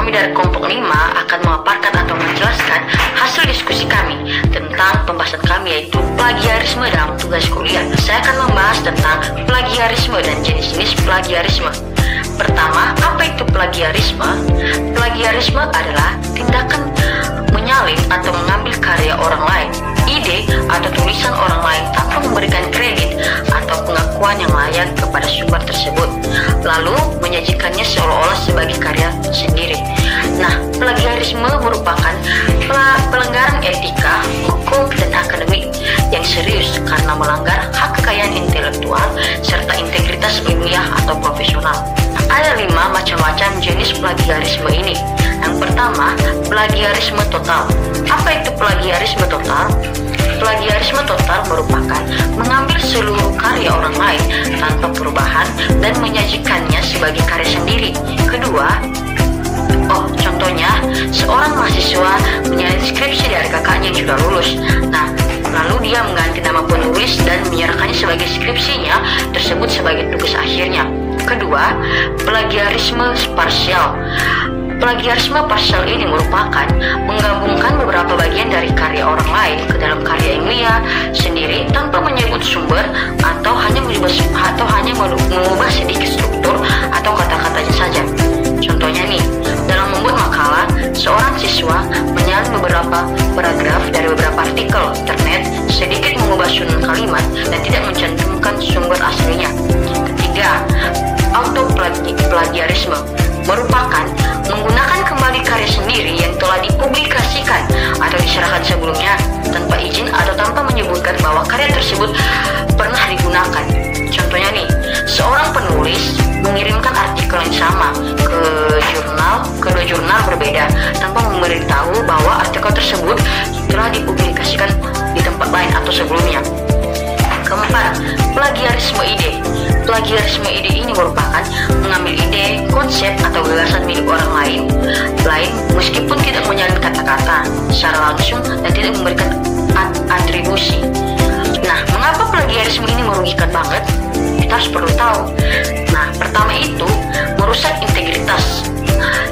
kami dari kelompok 5 akan memaparkan atau menjelaskan hasil diskusi kami tentang pembahasan kami, yaitu plagiarisme dalam tugas kuliah. Saya akan membahas tentang plagiarisme dan jenis-jenis plagiarisme. Pertama, apa itu plagiarisme? Plagiarisme adalah tindakan menyalin atau mengambil karya orang lain, ide atau tulisan orang lain tanpa memberikan kredit atau pengakuan yang layak kepada sumber tersebut, lalu menyajikannya seolah-olah sebagai karya sendiri. Nah, plagiarisme merupakan pelanggaran etika, hukum, dan akademik yang serius karena melanggar hak kekayaan intelektual serta integritas ilmiah atau profesional. Ada 5 macam-macam jenis plagiarisme ini. Yang pertama, plagiarisme total. Apa itu plagiarisme total? Plagiarisme total merupakan mengambil seluruh karya orang lain tanpa perubahan dan menyajikannya sebagai karya sendiri. Kedua, contohnya seorang mahasiswa menyalin skripsi dari kakaknya yang sudah lulus. Nah, lalu dia mengganti nama penulis dan menyerahkannya sebagai skripsinya tersebut sebagai tugas akhirnya. Kedua, plagiarisme parsial. Plagiarisme parsial ini merupakan menggabungkan beberapa bagian dari karya orang lain ke dalam karya ilmiah sendiri tanpa menyebut sumber atau hanya mengubah sedikit struktur atau kata-katanya saja. Contohnya nih, dalam membuat makalah, seorang siswa menyalin beberapa paragraf dari beberapa artikel internet, sedikit mengubah susunan kalimat dan tidak mencantumkan sumber aslinya. Ketiga, autoplagiarisme merupakan menggunakan kembali karya sendiri yang telah dipublikasikan atau diserahkan sebelumnya tanpa izin atau tanpa menyebutkan bahwa karya tersebut pernah digunakan. Contohnya nih, seorang penulis mengirimkan artikel yang sama ke dua jurnal berbeda tanpa memberitahu bahwa artikel tersebut telah dipublikasikan di tempat lain atau sebelumnya. Keempat, plagiarisme ide. Plagiarisme ide ini merupakan mengambil ide, konsep, atau gagasan milik orang lain meskipun tidak menyalin kata-kata secara langsung dan tidak memberikan atribusi. Nah, mengapa plagiarisme ini merugikan banget? Kita harus perlu tahu. Nah, pertama itu merusak integritas.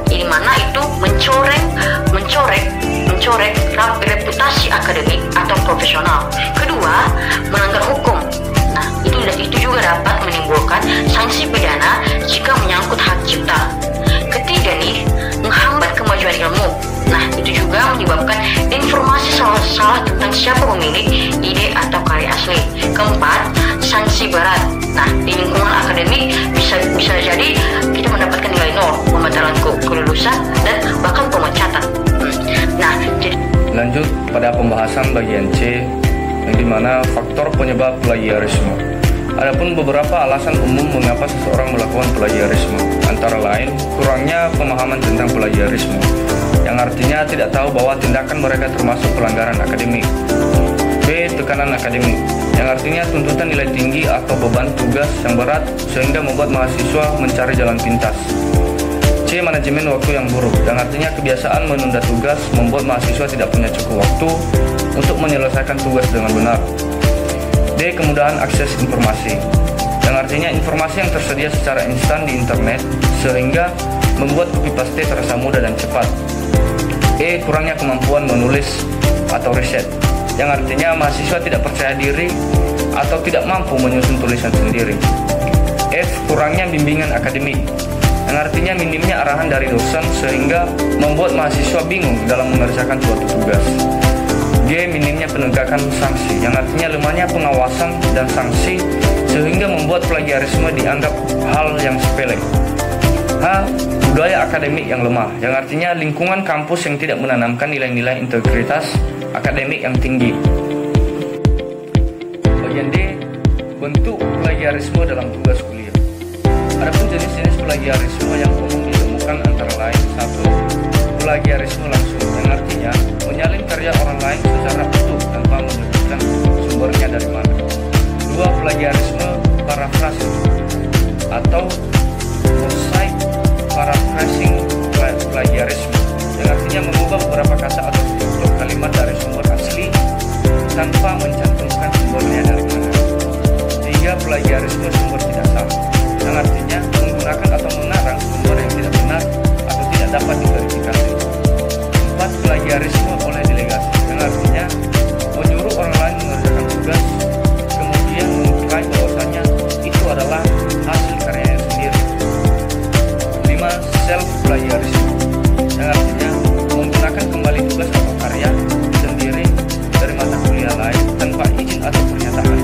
Ini mana itu mencorek reputasi akademik atau profesional. Kedua, melanggar hukum. Nah, itu juga dapat menimbulkan sanksi pidana jika menyangkut hak cipta. Ketiga nih, menghambat kemajuan ilmu. Nah, itu juga menyebabkan informasi salah tentang siapa pemilik ide atau karya asli. Keempat, sanksi berat. Nah, di lingkungan akademik bisa jadi kita mendapatkan nilai 0, pembatalan kelulusan, dan bahkan pemecatan. Lanjut pada pembahasan bagian C, yang dimana faktor penyebab plagiarisme. Adapun beberapa alasan umum mengapa seseorang melakukan plagiarisme, antara lain kurangnya pemahaman tentang plagiarisme, yang artinya tidak tahu bahwa tindakan mereka termasuk pelanggaran akademik. B. Tekanan akademik, yang artinya tuntutan nilai tinggi atau beban tugas yang berat sehingga membuat mahasiswa mencari jalan pintas. C. Manajemen waktu yang buruk, yang artinya kebiasaan menunda tugas membuat mahasiswa tidak punya cukup waktu untuk menyelesaikan tugas dengan benar. D. Kemudahan akses informasi, yang artinya informasi yang tersedia secara instan di internet sehingga membuat copy paste terasa mudah dan cepat. E. Kurangnya kemampuan menulis atau riset, yang artinya mahasiswa tidak percaya diri atau tidak mampu menyusun tulisan sendiri. F. Kurangnya bimbingan akademik, yang artinya minimnya arahan dari dosen sehingga membuat mahasiswa bingung dalam mengerjakan suatu tugas. G. Minimnya penegakan sanksi, yang artinya lemahnya pengawasan dan sanksi sehingga membuat plagiarisme dianggap hal yang sepele. H. Budaya akademik yang lemah, yang artinya lingkungan kampus yang tidak menanamkan nilai-nilai integritas akademik yang tinggi. Bagian D. Bentuk plagiarisme dalam tugas kuliah. Adapun jenis-jenis plagiarisme yang umum ditemukan antara lain: 1. Plagiarisme langsung, yang artinya menyalin karya orang lain secara utuh tanpa menyebutkan sumbernya dari mana. 2. Plagiarisme paraphrasing atau mosaic paraphrasing plagiarisme, yang artinya mengubah beberapa kata atau struktur kalimat dari sumber asli tanpa mencantumkan sumbernya dari mana. 3. Plagiarisme sumber tidak sah, yang artinya menggunakan atau mengarang sumber yang tidak benar atau tidak dapat diverifikasi. plagiarisme oleh delegasi, yang artinya menyuruh orang lain mengerjakan tugas kemudian mengklaim bahwasanya itu adalah hasil karyanya sendiri. 5. Self plagiarisme, yang artinya menggunakan kembali tugas atau karya sendiri dari mata kuliah lain tanpa izin atau pernyataan.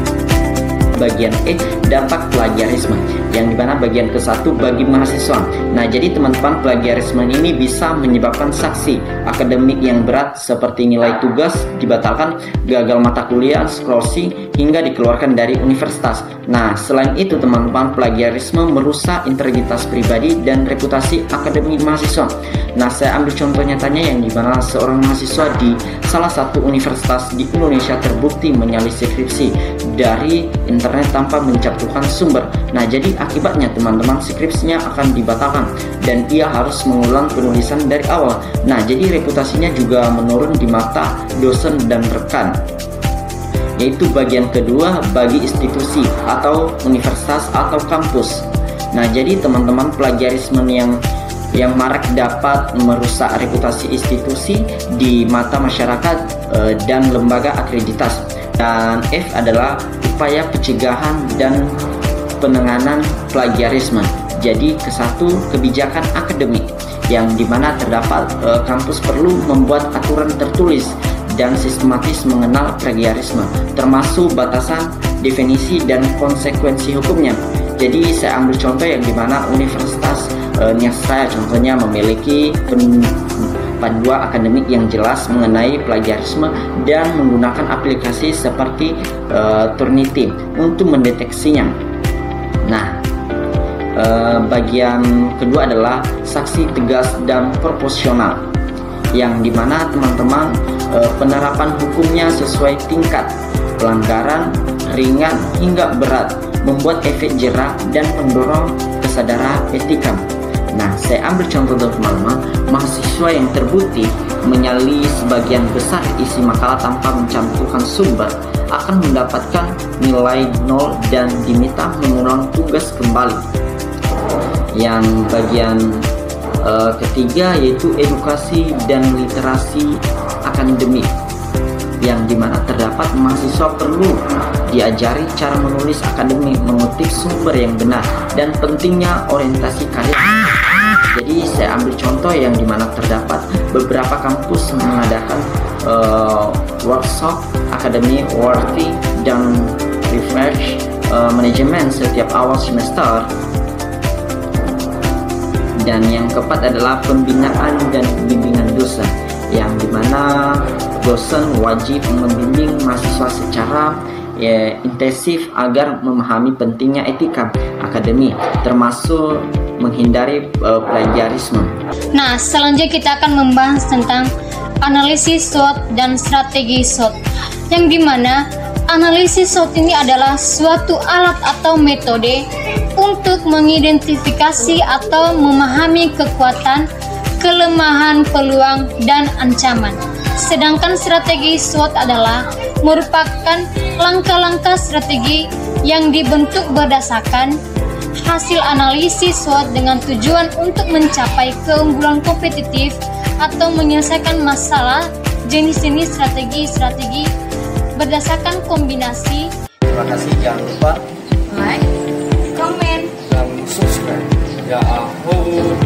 Bagian E, dampak plagiarisme, yang dimana bagian ke-1 bagi mahasiswa. Nah, jadi teman-teman, plagiarisme ini bisa menyebabkan sanksi akademik yang berat seperti nilai tugas dibatalkan, gagal mata kuliah, skrosi, hingga dikeluarkan dari universitas. Nah, selain itu teman-teman, plagiarisme merusak integritas pribadi dan reputasi akademik mahasiswa. Nah, saya ambil contoh nyatanya yang dimana seorang mahasiswa di salah satu universitas di Indonesia terbukti menyalin skripsi dari internet tanpa mencantumkan sumber. Nah, jadi akibatnya teman-teman, skripsinya akan dibatalkan dan ia harus mengulang penulisan dari awal. Nah, jadi reputasinya juga menurun di mata dosen dan rekan. Yaitu bagian kedua bagi institusi atau universitas atau kampus. Nah, jadi teman-teman, plagiarisme yang marak dapat merusak reputasi institusi di mata masyarakat dan lembaga akreditasi. Dan F adalah upaya pencegahan dan penanganan plagiarisme. Jadi ke-1, kebijakan akademik, yang dimana terdapat kampus perlu membuat aturan tertulis dan sistematis mengenal plagiarisme, termasuk batasan, definisi, dan konsekuensi hukumnya. Jadi saya ambil contoh yang dimana universitas saya contohnya memiliki panduan akademik yang jelas mengenai plagiarisme dan menggunakan aplikasi seperti Turnitin untuk mendeteksinya. Nah, bagian kedua adalah sanksi tegas dan proporsional, yang dimana teman-teman penerapan hukumnya sesuai tingkat pelanggaran ringan hingga berat, membuat efek jerah dan mendorong kesadaran etika. Nah, saya ambil contoh teman-teman, mahasiswa yang terbukti menyalahi sebagian besar isi makalah tanpa mencantumkan sumber akan mendapatkan nilai 0 dan diminta mengulang tugas kembali. Yang bagian ketiga yaitu edukasi dan literasi akademik, yang dimana terdapat mahasiswa perlu diajari cara menulis akademik, mengutip sumber yang benar, dan pentingnya orientasi karya. Jadi saya ambil contoh yang dimana terdapat beberapa kampus mengadakan workshop akademik worthy dan research manajemen setiap awal semester. Dan yang keempat adalah pembinaan dan bimbingan dosen, yang dimana dosen wajib membimbing mahasiswa secara intensif agar memahami pentingnya etika akademik, termasuk menghindari plagiarisme. Nah, selanjutnya kita akan membahas tentang analisis SWOT dan strategi SWOT, yang dimana analisis SWOT ini adalah suatu alat atau metode untuk mengidentifikasi atau memahami kekuatan, kelemahan, peluang, dan ancaman. Sedangkan strategi SWOT adalah merupakan langkah-langkah strategi yang dibentuk berdasarkan hasil analisis SWOT dengan tujuan untuk mencapai keunggulan kompetitif atau menyelesaikan masalah. Jenis-jenis strategi berdasarkan kombinasi. Terima kasih, jangan lupa like, comment, dan subscribe. Ya ampun.